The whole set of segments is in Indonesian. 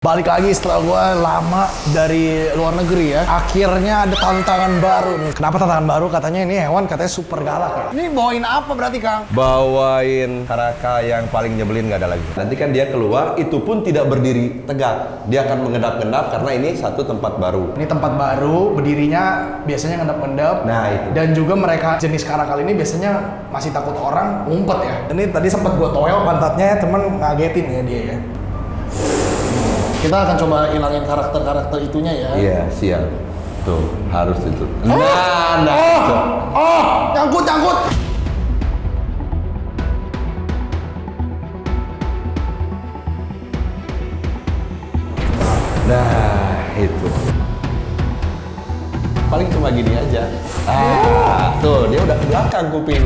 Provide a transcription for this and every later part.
Balik lagi setelah gue lama dari luar negeri ya. Akhirnya ada tantangan baru nih. Kenapa tantangan baru? Katanya ini hewan katanya super galak ya. Ini bawain apa berarti, Kang? Bawain karaka yang paling nyebelin, nggak ada lagi. Nanti kan dia keluar, itu pun tidak berdiri tegak. Dia akan mengendap-endap karena ini satu tempat baru. Ini tempat baru, berdirinya biasanya ngendap-ngendap. Nah itu. Dan juga mereka jenis karakal ini biasanya masih takut orang ngumpet ya. Ini tadi sempat gue toel pantatnya, temen ngagetin ya dia ya. Kita akan coba ilangin karakter-karakter itunya ya. Iya, siap. Tuh, harus itu. Nyangkut. Nah, itu. Paling cuma gini aja. Tuh, dia udah ke belakang kuping.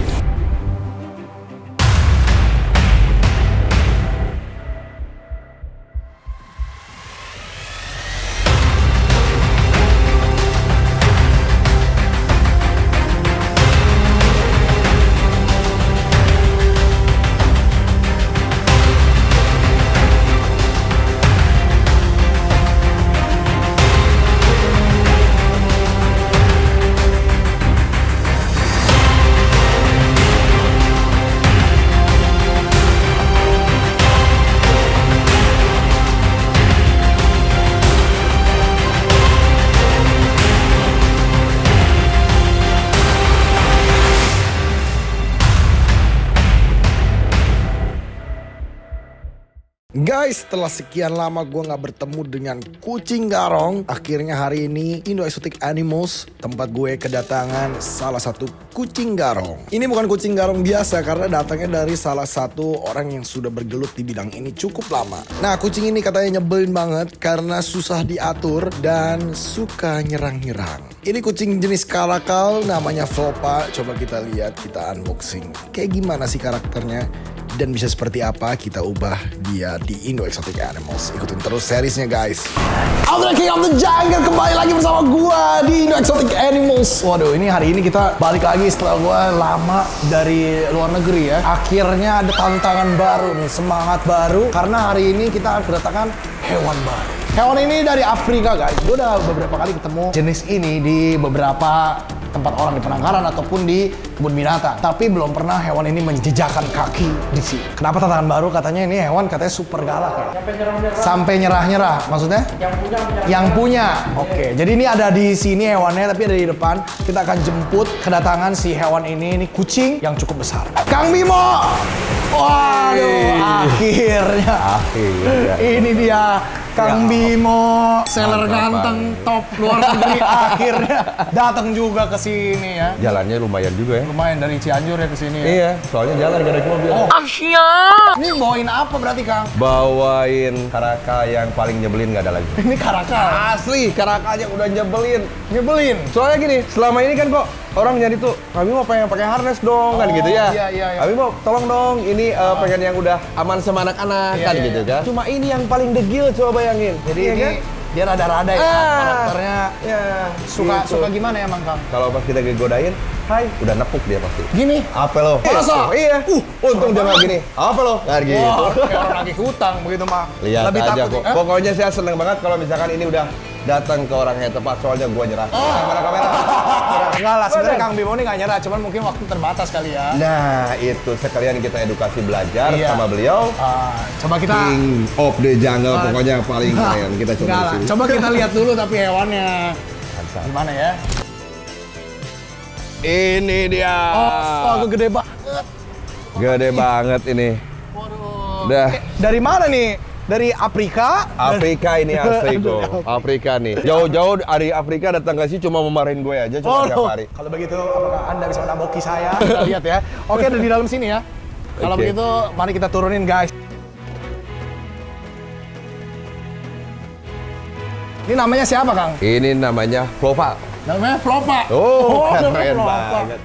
Guys, setelah sekian lama gue nggak bertemu dengan kucing garong, akhirnya hari ini Indo Exotic Animals tempat gue kedatangan salah satu kucing garong. Ini bukan kucing garong biasa karena datangnya dari salah satu orang yang sudah bergelut di bidang ini cukup lama. Nah, kucing ini katanya nyebelin banget karena susah diatur dan suka nyerang-nyerang. Ini kucing jenis karakal namanya Flopa. Coba kita lihat, kita unboxing. Kayak gimana sih karakternya? Dan bisa seperti apa kita ubah dia di Indo Exotic Animals. Ikutin terus seriesnya guys. I'm the King of the Jungle, kembali lagi bersama gua di Indo Exotic Animals. Waduh, ini hari ini kita balik lagi setelah gua lama dari luar negeri ya. Akhirnya ada tantangan baru nih, semangat baru. Karena hari ini kita akan kedatangan hewan baru. Hewan ini dari Afrika guys. Gue udah beberapa kali ketemu jenis ini di beberapa tempat orang di penangkaran ataupun di kebun binatang. Tapi belum pernah hewan ini menjejakkan kaki di sini. Kenapa tantangan baru? Katanya ini hewan katanya super galak ya. Sampai nyerah-nyerah. Maksudnya? Yang punya. Oke. Jadi ini ada di sini hewannya tapi ada di depan. Kita akan jemput kedatangan si hewan ini. Ini kucing yang cukup besar. Kang Bimo! Waduh, akhirnya. Ini dia. Kang Bimo, seller ganteng top luar negeri akhirnya datang juga ke sini ya. Jalannya lumayan juga ya. Lumayan dari Cianjur ya ke sini ya. Iya, soalnya jalan gak naik mobil. Ini bawain apa berarti, Kang? Bawain karaka yang paling nyebelin, nggak ada lagi. Ini karakal. Asli, karakalnya udah nyebelin. Nyebelin. Soalnya gini, selama ini kan kok orang nyari tuh, kami mau pengen pakai harness dong, kan gitu ya. Iya. Kami mau tolong dong, ini pengen yang udah aman sama anak-anak, kan gitu kan. Cuma ini yang paling degil, coba bayangin. Jadi iya, ini kan? dia rada-rada ya karakternya. Ya, Suka gimana emang, Kang? Kalau pas kita godain, hai, udah nepuk dia pasti. Gini. Apa lo? Masa? Iya. Untung dia nggak gini. Apa lo? Nggak gitu. Wah, kayak orang lagi hutang begitu mah. Lihat Lebih aja takut. kok. Pokoknya saya seneng banget kalau misalkan ini udah datang ke orang yang tepat, soalnya gua nyerah. Kamera. Enggak lah, sebenarnya Kang Bimo ini nggak nyerah, cuman mungkin waktu terbatas kali ya. Nah, itu sekalian kita edukasi belajar sama beliau. Coba kita King of the Jungle, pokoknya paling keren. Kita coba enggak di lah. sini. Coba kita lihat dulu tapi hewannya. Gimana ya? Ini dia. Oh, gede banget. Gede banget ini. Waduh. Dah. Dari mana nih? Dari Afrika? Afrika ini asli kok. Afrika nih. Jauh-jauh dari Afrika datang ke sini cuma memarahin gue aja cuma 3 hari. Kalau begitu, apakah Anda bisa menamboki saya? Kita lihat ya. Oke, ada di dalam sini ya. Kalau Oke. begitu, mari kita turunin guys. Ini namanya siapa, Kang? Ini namanya Flopa. Namanya Flopa. Oh, namanya keren Flopa. banget.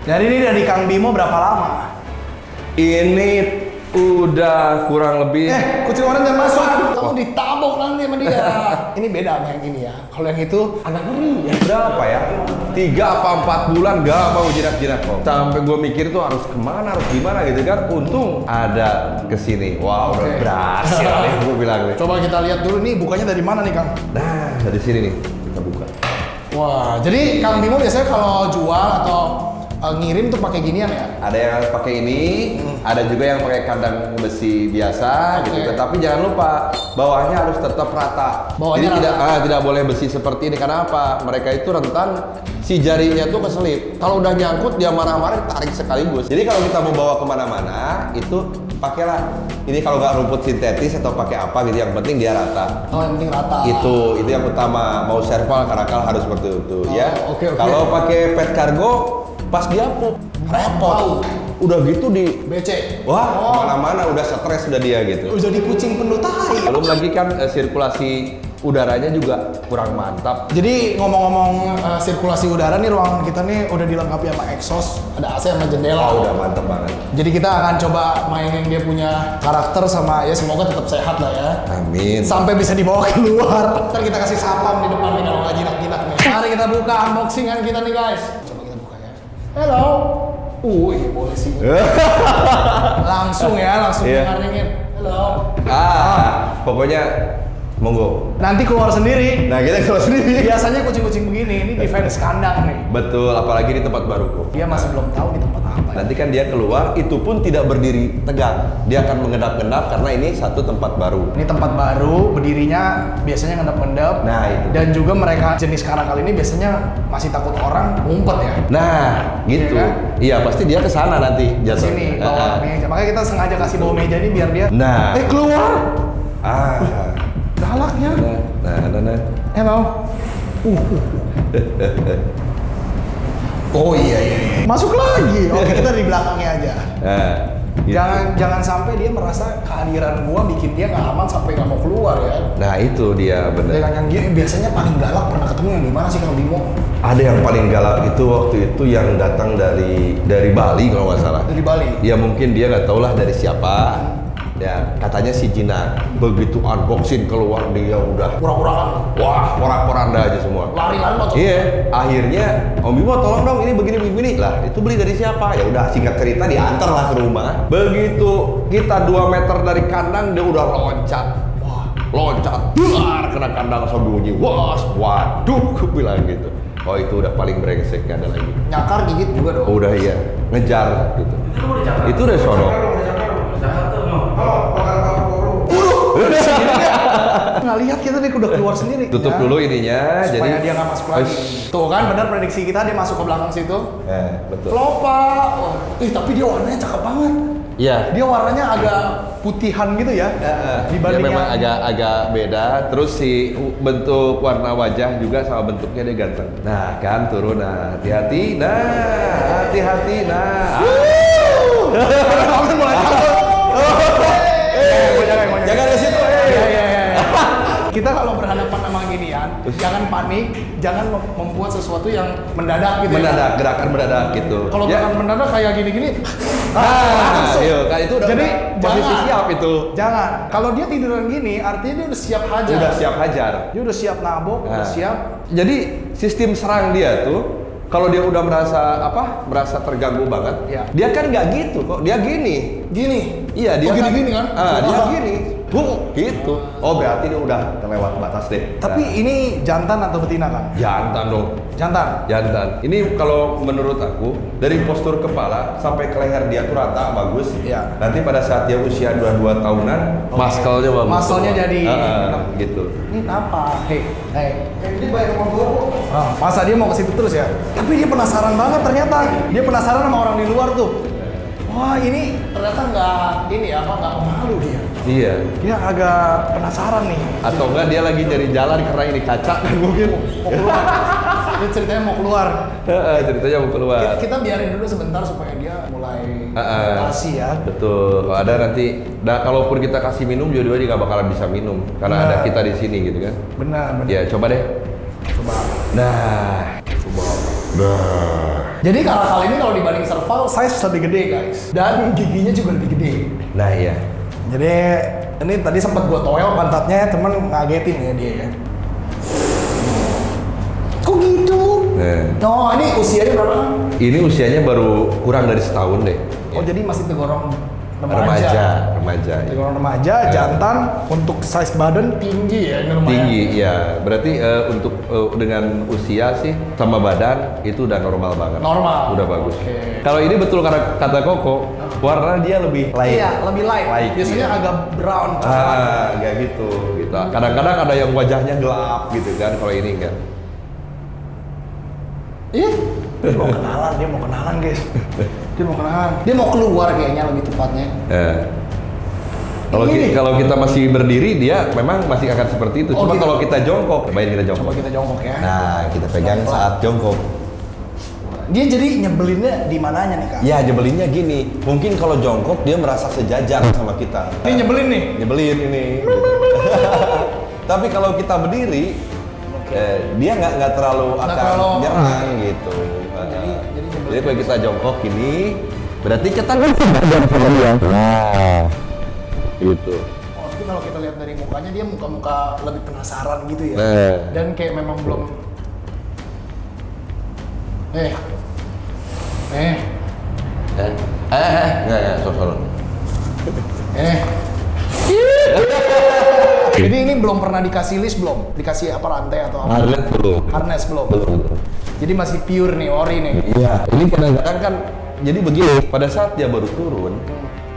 Jadi ini dari Kang Bimo berapa lama? Ini udah kurang lebih. Kucing orang jangan masuk. Kamu ditabok nanti sama dia. Ini beda sama yang ini ya. Kalau yang itu agak ngeri ya. Berapa ya? 3 apa 4 bulan gak mau jinak-jinak kok. Sampai gue mikir tuh harus kemana, harus gimana gitu kan. Untung ada kesini. Wah, udah Oke. berhasil nih gue bilang nih. Coba kita lihat dulu nih bukanya dari mana nih Kang? Nah, dari sini nih kita buka. Wah, jadi Kang Bimo biasanya kalau jual atau ngirim tuh pakai ginian ya? Ada yang pakai ini, ada juga yang pakai kandang besi biasa gitu. Oke. Tapi jangan lupa bawahnya harus tetap rata. Bawahnya Jadi rata. tidak boleh besi seperti ini. Karena apa? Mereka itu rentan si jarinya tuh keselip. Kalau udah nyangkut dia marah-marah tarik sekaligus. Jadi kalau kita mau bawa kemana-mana itu pakailah. Ini kalau nggak rumput sintetis atau pakai apa gitu. Yang penting dia rata. Oh, yang penting rata. Itu yang utama. Mau serval, karakal harus seperti itu ya. oke. Kalau pakai pet cargo pas dia pup repot. Udah gitu di BC. wah mana-mana udah stres udah dia gitu. Oh, jadi kucing penuh tai. Belum lagi kan sirkulasi udaranya juga kurang mantap. Jadi ngomong-ngomong sirkulasi udara nih, ruangan kita nih udah dilengkapi sama exhaust, ada AC sama jendela. Oh, udah mantap banget. Jadi kita akan coba mainin dia punya karakter sama ya semoga tetap sehat lah ya. Amin. Sampai bisa dibawa keluar. Ntar kita kasih sapam di depan nih kalau nggak jinak-jinak nih. Mari kita buka unboxingan kita nih guys. Coba kita buka ya. Hello. Boleh sih. Langsung ya, langsung Iya. ngaringin. Hello. Pokoknya monggo. Nanti keluar sendiri. Nah, kita keluar sendiri. Biasanya kucing-kucing begini, ini defense kandang nih. Betul, apalagi di tempat baruku. Dia masih belum tahu di tempat apa ya. Nanti kan dia keluar, itu pun tidak berdiri tegak. Dia akan mengendap-endap karena ini satu tempat baru. Ini tempat baru, berdirinya biasanya ngendap-ngendap. Nah, itu. Dan juga mereka jenis karakal ini biasanya masih takut orang ngumpet ya. Nah, gitu. Iya kan? Iya, pasti dia ke sana nanti Di jatuh. sini bawa meja. Makanya kita sengaja kasih bawa meja ini biar dia Nah. keluar. Ah. Galaknya. Nah. Hello. Oh iya. Masuk lagi. Oke, kita di belakangnya aja. Nah, gitu. Jangan sampai dia merasa kehadiran gua bikin dia nggak aman sampai nggak mau keluar ya. Nah, itu dia bener. Dengan yang dia biasanya paling galak pernah ketemu yang di mana sih Kang Bimo? Ada yang paling galak itu waktu itu yang datang dari Bali kalau nggak salah. Dari Bali. Ya mungkin dia nggak tahu lah dari siapa. Ya katanya si Jina. Begitu unboxing keluar dia udah Kurang-kurangan. wah porak-poranda aja semua. Lari-lari loncok. Iya, akhirnya Om Bimo tolong dong ini begini. Lah itu beli dari siapa? Ya udah singkat cerita diantar lah ke rumah. Begitu kita 2 meter dari kandang dia udah loncat. Loncat, duar kena kandang langsung bunyi. Waduh, gue bilang gitu. Oh itu udah paling brengsek nggak ada lagi. Nyakar gigit juga dong. Oh, udah iya, ngejar gitu. Itu udah sono. Nggak lihat kita nih udah keluar sendiri. Tutup Ya. dulu ininya, Supaya jadi dia nggak masuk lagi. Tuh kan benar prediksi kita dia masuk ke belakang situ. Betul. Flopa. Tapi dia warnanya cakep banget. Iya. Dia warnanya agak putihan gitu ya. Dia Dibanding memang yang- agak beda. Terus si bentuk warna wajah juga sama bentuknya dia ganteng. Nah kan turun, nah hati-hati, nah. Kamu mulai takut. Jangan ke situ. Iya. Kita kalau berhadapan sama ginian, jangan panik, jangan membuat sesuatu yang mendadak gitu ya. Mendadak, gerakan mendadak gitu. Kalau Ya. gerakan mendadak kayak gini-gini, Nah, iya, itu udah Jadi, posisi jangan. siap itu. jangan. Kalau dia tiduran gini, artinya dia udah siap hajar. Udah siap hajar. Dia udah siap nabok, udah Nah. siap. Jadi sistem serang dia tuh kalau dia udah merasa terganggu banget, Iya. dia kan nggak gitu kok, dia gini. Gini. Iya dia Oh, gini-gini kan? Dia gini, gitu. Oh berarti dia udah terlewat batas deh. Tapi ini jantan atau betina kan? Jantan dong, Jantan. jantan. Ini kalau menurut aku dari postur kepala sampai ke leher dia tuh rata bagus. Iya. Nanti pada saat dia usia 22 tahunan, muscle-nya bagus. Muscle-nya semua. jadi- gitu. Ini apa? Hei. Ini bayar uang gua. Masa dia mau ke situ terus ya? Tapi dia penasaran banget ternyata. Dia penasaran sama orang di luar tuh. Wah ini ternyata nggak pemalu dia. Iya. Dia agak penasaran nih. Atau enggak dia lagi nyari jalan karena ini kaca kan mungkin. Mau keluar. Dia ceritanya mau keluar. Ceritanya mau keluar. Kita biarin dulu sebentar supaya dia mulai Heeh. adaptasi ya. Betul. Kalau ada nanti, kalaupun kita kasih minum, dua-duanya nggak bakalan bisa minum karena Benar. ada kita di sini gitu kan. Benar. Ya coba deh. Coba. Nah, Jadi karakal ini kalau dibanding serval, size lebih gede guys. Dan giginya juga lebih gede. nah iya. Jadi Ini tadi sempat gua toel pantatnya, temen ngagetin ya dia ya. Kok gitu? Oh, ini usianya berapa? Ini usianya baru kurang dari setahun deh. Oh, jadi masih tergolong Remaja. Tergolong remaja, jantan, untuk size badan tinggi ya, ini lumayan. Tinggi, iya. Berarti untuk dengan usia sih sama badan itu udah normal banget. Normal. Udah bagus. Oke. Kalau ini betul karena kata Koko, warna dia lebih light. Iya, lebih light. Biasanya iya. agak brown. Kayak gitu. Kadang-kadang ada yang wajahnya gelap gitu kan. Kalau ini enggak. Ih, dia mau kenalan guys. Dia mau keluar kayaknya lebih tepatnya. Kalau kita masih berdiri dia memang masih akan seperti itu. Oh, Cuma gitu. kalau kita jongkok, cobain kita jongkok. Coba kita jongkok ya. Nah, kita pegang saat jongkok. Dia jadi nyebelinnya di mananya nih Kak? Ya, nyebelinnya gini. Mungkin kalau jongkok dia merasa sejajar sama kita. Ini nyebelin nih. Nyebelin ini. Tapi kalau kita berdiri, dia nggak terlalu akan nyerang gitu. Jadi kalau kita jongkok gini, berarti kita kan sejajar sama dia. Nah, gitu. Oh, tapi kalau kita lihat dari mukanya dia muka-muka lebih penasaran gitu ya. Nah. Dan kayak memang belum. Nggak, sorry. Jadi ini belum pernah dikasih list belum? Dikasih apa rantai atau apa? Harness belum. Jadi masih pure nih, ori nih. Iya, ini kadang-kadang kan jadi begini, pada saat dia baru turun,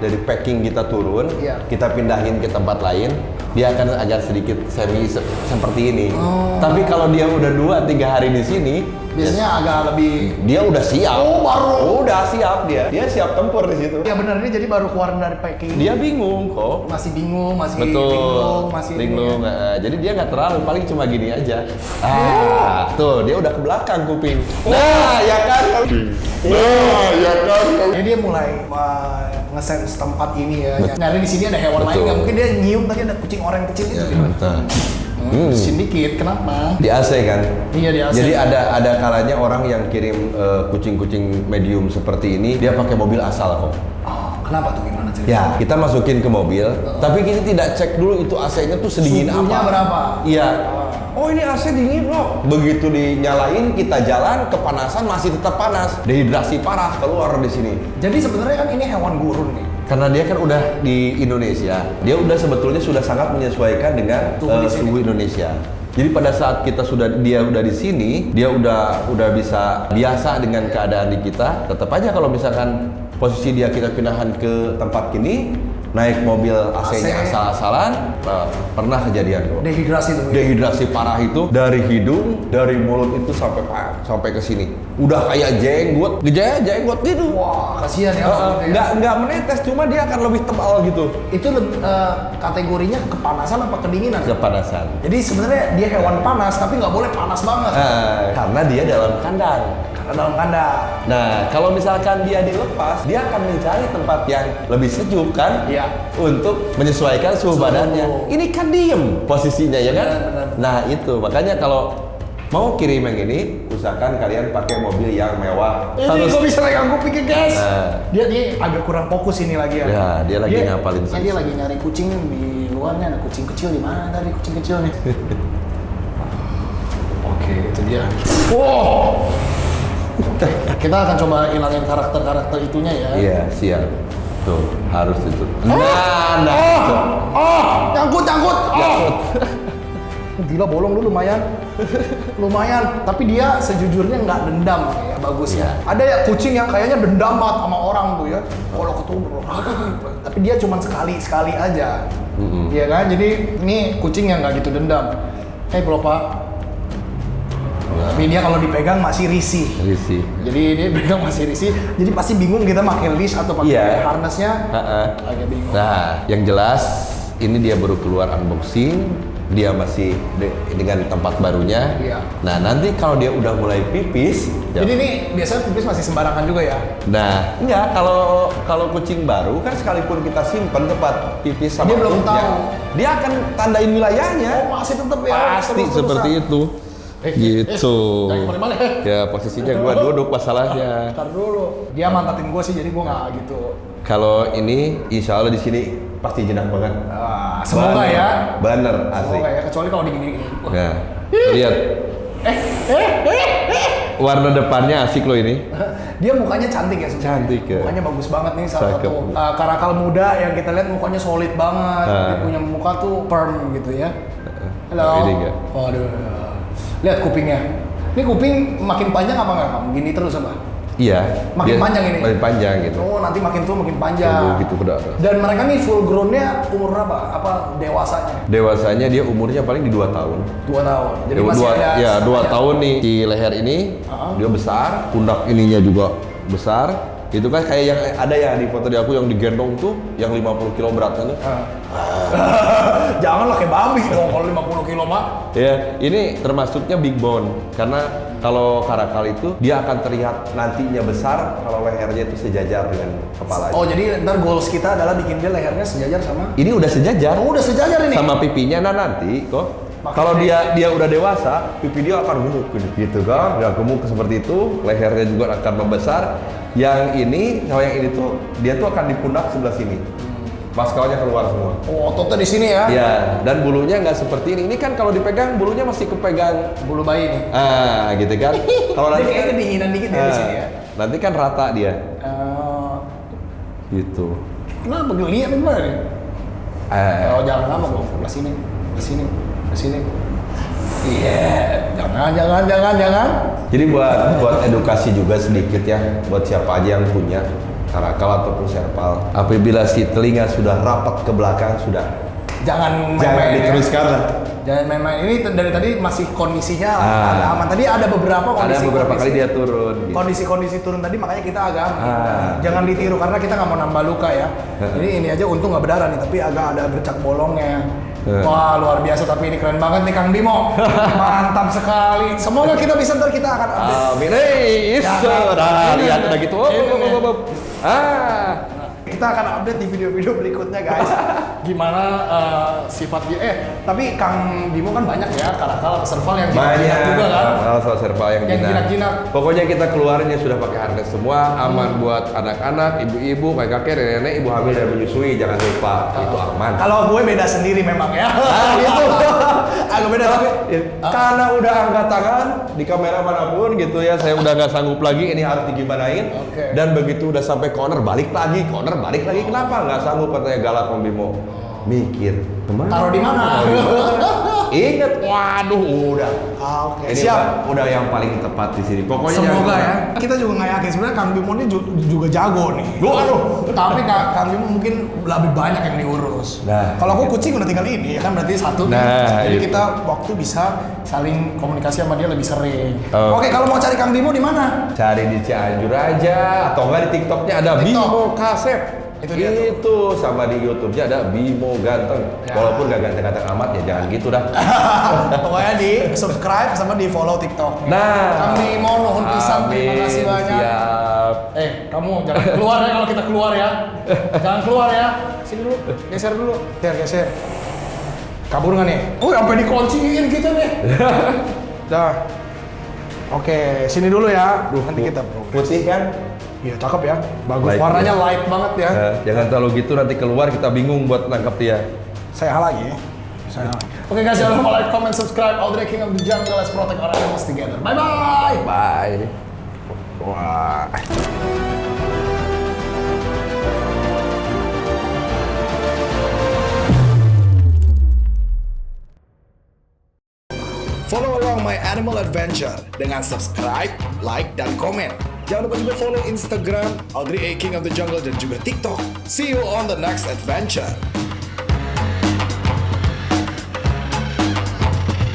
dari packing kita turun, Iya. kita pindahin ke tempat lain, dia akan agak sedikit seperti ini. Tapi kalau dia udah 2-3 hari di sini, Biasanya agak lebih. dia udah siap. Oh, baru. Udah siap dia. Dia siap tempur di situ. Ya benar, ini jadi baru keluar dari packing. Dia bingung kok. Masih bingung, masih Betul, linglung, masih linglung. ini ya. Jadi dia nggak terlalu, paling cuma gini aja. Tuh dia udah ke belakang kuping. Nah, ya kan? Jadi dia mulai nge-sense tempat ini ya. Nyari di sini ada hewan lain Betul. nggak? Mungkin dia nyium tadi ada kucing oranye kecil itu. Sedikit, kenapa? Di AC kan? Iya, di AC. Jadi ada kalanya orang yang kirim kucing-kucing medium seperti ini, dia pakai mobil asal kok. Oh, kenapa tuh, gimana ceritanya? Ya, kita masukin ke mobil, tapi kita tidak cek dulu itu AC-nya tuh sedingin Suhunya apa. berapa? Iya. Oh ini AC dingin loh. Begitu dinyalain, kita jalan kepanasan masih tetap panas. Dehidrasi parah keluar di sini. Jadi sebenarnya kan ini hewan gurun nih. Karena dia kan udah di Indonesia, dia udah sebetulnya sudah sangat menyesuaikan dengan suhu Indonesia. Jadi pada saat dia udah di sini, dia udah bisa biasa dengan keadaan di kita. Tetap aja kalau misalkan posisi dia kita pindahan ke tempat kini, naik mobil AC-nya asal-asalan, pernah kejadian kok. Dehidrasi tuh. Dehidrasi parah itu dari hidung, dari mulut itu sampai ke sini. Udah kayak jenggot gitu. Wah, kasihan ya. Nggak menetes, cuma dia akan lebih tebal gitu. Itu kategorinya kepanasan apa kedinginan? Kepanasan. Jadi sebenarnya dia hewan panas, tapi nggak boleh panas banget. Karena dia dalam kandang. Karena dalam kandang. Nah, kalau misalkan dia dilepas, dia akan mencari tempat yang lebih sejuk kan? Iya. Untuk menyesuaikan suhu badannya. Ini kan diem posisinya ya kan? Benar. Nah, itu makanya kalau mau kirim yang ini, usahakan kalian pakai mobil yang mewah. Ini kok bisa pegang kupingnya guys? Nah. Dia agak kurang fokus ini lagi ya. Ya, dia lagi ngapalin sih. Dia lagi nyari kucing di luarnya, ada kucing kecil di mana tadi kucing kecil nih? Oke, itu dia. Wow. Kita akan coba hilangin karakter itunya ya. Iya, siap. Tuh, harus itu. Nyangkut. Gila, bolong lu lumayan. Tapi dia sejujurnya nggak dendam ya, bagus ya. Ada ya kucing yang kayaknya dendam banget sama orang tuh ya. Kalau ketemu, tapi dia cuma sekali aja. Iya kan? Jadi ini kucing yang nggak gitu dendam. Pak. Tapi dia kalau dipegang masih risih. Jadi dia pegang masih risih. Jadi pasti bingung kita pakai leash atau pakai harnessnya. Agak bingung. Nah, yang jelas ini dia baru keluar unboxing. Dia masih dengan tempat barunya. Iya. Nah, nanti kalau dia udah mulai pipis. Jadi ini biasanya pipis masih sembarangan juga ya? Nah, enggak. Kalau kucing baru kan sekalipun kita simpen tempat pipis sama dia belum perutnya, tahu. dia akan tandain wilayahnya. Oh, masih tetap ya? Pasti seperti itu. Gitu. Jangan kemana-mana. Ya posisinya gua duduk masalahnya. Ntar dulu. Dia mantatin gue sih, jadi gue nggak gitu. Kalau ini insya Allah di sini pasti jenak banget. Semoga Bener. ya. Bener asli. Semoga ya, kecuali kalau digini-gini. Nah, lihat. Warna depannya asik loh ini. Dia mukanya cantik ya sebenarnya. Cantik ya. Mukanya bagus banget nih, salah Cakep. satu karakal muda yang kita lihat mukanya solid banget. Dia Ah. punya muka tuh firm gitu ya. Halo. Ini enggak. Waduh. Lihat kupingnya. Ini kuping makin panjang apa enggak kamu? Gini terus apa? Iya. Makin dia panjang ini? Makin panjang gitu. Oh, nanti makin tua makin panjang. Gitu ke atas. Dan mereka nih full grown-nya umur berapa? Apa dewasanya? Dewasanya dia umurnya paling di 2 tahun. 2 tahun. Jadi Ya, masih ada ya 2 setengahnya. tahun nih di leher ini dia besar, pundak ininya juga besar. Itu kan kayak yang ada ya di foto di aku yang digendong tuh yang 50 kilo beratnya tuh. Janganlah kayak babi dong kalau 50 kilo mah. Ya, ini termasuknya big bone karena kalau karakal itu dia akan terlihat nantinya besar kalau lehernya itu sejajar dengan kepalanya. Oh, jadi ntar goals kita adalah bikin dia lehernya sejajar sama. Ini udah sejajar. Oh, udah sejajar ini. Sama pipinya. Nah nanti kok Makanya- kalau dia udah dewasa, pipi dia akan gemuk gitu kan, dia gemuk seperti itu, lehernya juga akan membesar. Yang ini, kalau yang ini tuh dia tuh akan di pundak sebelah sini, paskalnya keluar semua. Oh, ototnya di sini ya. Ya, dan bulunya nggak seperti ini. Ini kan kalau dipegang bulunya masih kepegang. Bulu bayi nih. Gitu kan. Kalau Dia nanti kayak kedinginan dikit ya di sini ya. Nanti kan rata dia, gitu. Kenapa geli apa gimana nih? Oh, jangan lama dong. Ke sini, ke sini, ke sini. Iya, jangan. Jadi buat edukasi juga sedikit ya, buat siapa aja yang punya karakal ataupun serpal. Apabila si telinga sudah rapat ke belakang sudah Jangan jangan main-main ya. diteruskan lah. Jangan main-main. Ini dari tadi masih kondisinya Ah. agak aman. Tadi ada beberapa Ada kondisi. beberapa kali dia turun. Gitu. Kondisi-kondisi turun tadi makanya kita agak aman. Ah. Jangan ditiru karena kita nggak mau nambah luka ya. Jadi ini aja untung nggak berdarah nih, tapi agak ada bercak bolongnya. Wah, luar biasa, tapi ini keren banget nih Kang Bimo. Mantap sekali. Semoga kita bisa ntar kita akan update. Amin. Nah, Ini lihat ada. udah gitu. Ini nih. Kita akan update di video-video berikutnya guys. Gimana sifat dia. Tapi Kang Bimo kan banyak ya karakal serval yang jinak-jinak juga kan. Soal serpal yang Yang jinak. jinak-jinak. Pokoknya kita keluarin ya sudah pakai harness semua, aman buat anak-anak, ibu-ibu, kakek-kakek, nenek-nenek, ibu hamil dan menyusui, jangan lupa itu aman. Kalau gue beda sendiri memang ya. Gitu. Agak beda tapi Karena udah angkat tangan di kamera manapun gitu ya, saya udah nggak sanggup lagi, ini harus digimanain. Oke. Dan begitu udah sampai corner balik lagi. Kenapa nggak sanggup katanya galak Om Bimo? Mikir kemana? taruh di mana? Ingat, waduh udah. Oke. Ini Siap. udah yang paling tepat di sini. Pokoknya Semoga jangan- ya. Kita juga nggak yakin sebenarnya Kang Bimo ini juga jago nih. Aduh. Tapi Kang Bimo mungkin lebih banyak yang diurus. Nah, Kalau aku kucing udah tinggal ini ya kan berarti satu nih. Nah, Jadi itu. kita waktu bisa saling komunikasi sama dia lebih sering. Oh. Oke, kalau mau cari Kang Bimo di mana? Cari di Cianjur aja atau enggak di TikToknya ada TikTok. Bimo Kasep. Itu dia tuh. Itu sama di YouTube-nya ada Bimo Ganteng. Ya. Walaupun gak ganteng-ganteng amat ya jangan gitu dah. Pokoknya di subscribe sama di follow TikTok. Nah. Kang Bimo nuhun pisan, terima Amin, kasih banyak. Siap. Kamu jangan keluar ya kalau kita keluar ya. Jangan keluar ya. Sini dulu, geser dulu. Geser. Kabur nggak nih? Oh, sampai dikunciin kita nih. Dah. Oke, sini dulu ya. Nanti kita Putih kan? Iya, cakep ya. Bagus. Light Warnanya ya. light banget ya. Jangan terlalu gitu nanti keluar kita bingung buat nangkap dia. Saya lagi. Oke guys, jangan lupa like, comment, subscribe. Audrey King of the Jungle. Let's protect our animals together. Bye bye. Bye. Wah. Follow along my animal adventure dengan subscribe, like, dan komen. Jangan lupa juga follow Instagram Audrey A King of the Jungle dan juga TikTok. See you on the next adventure.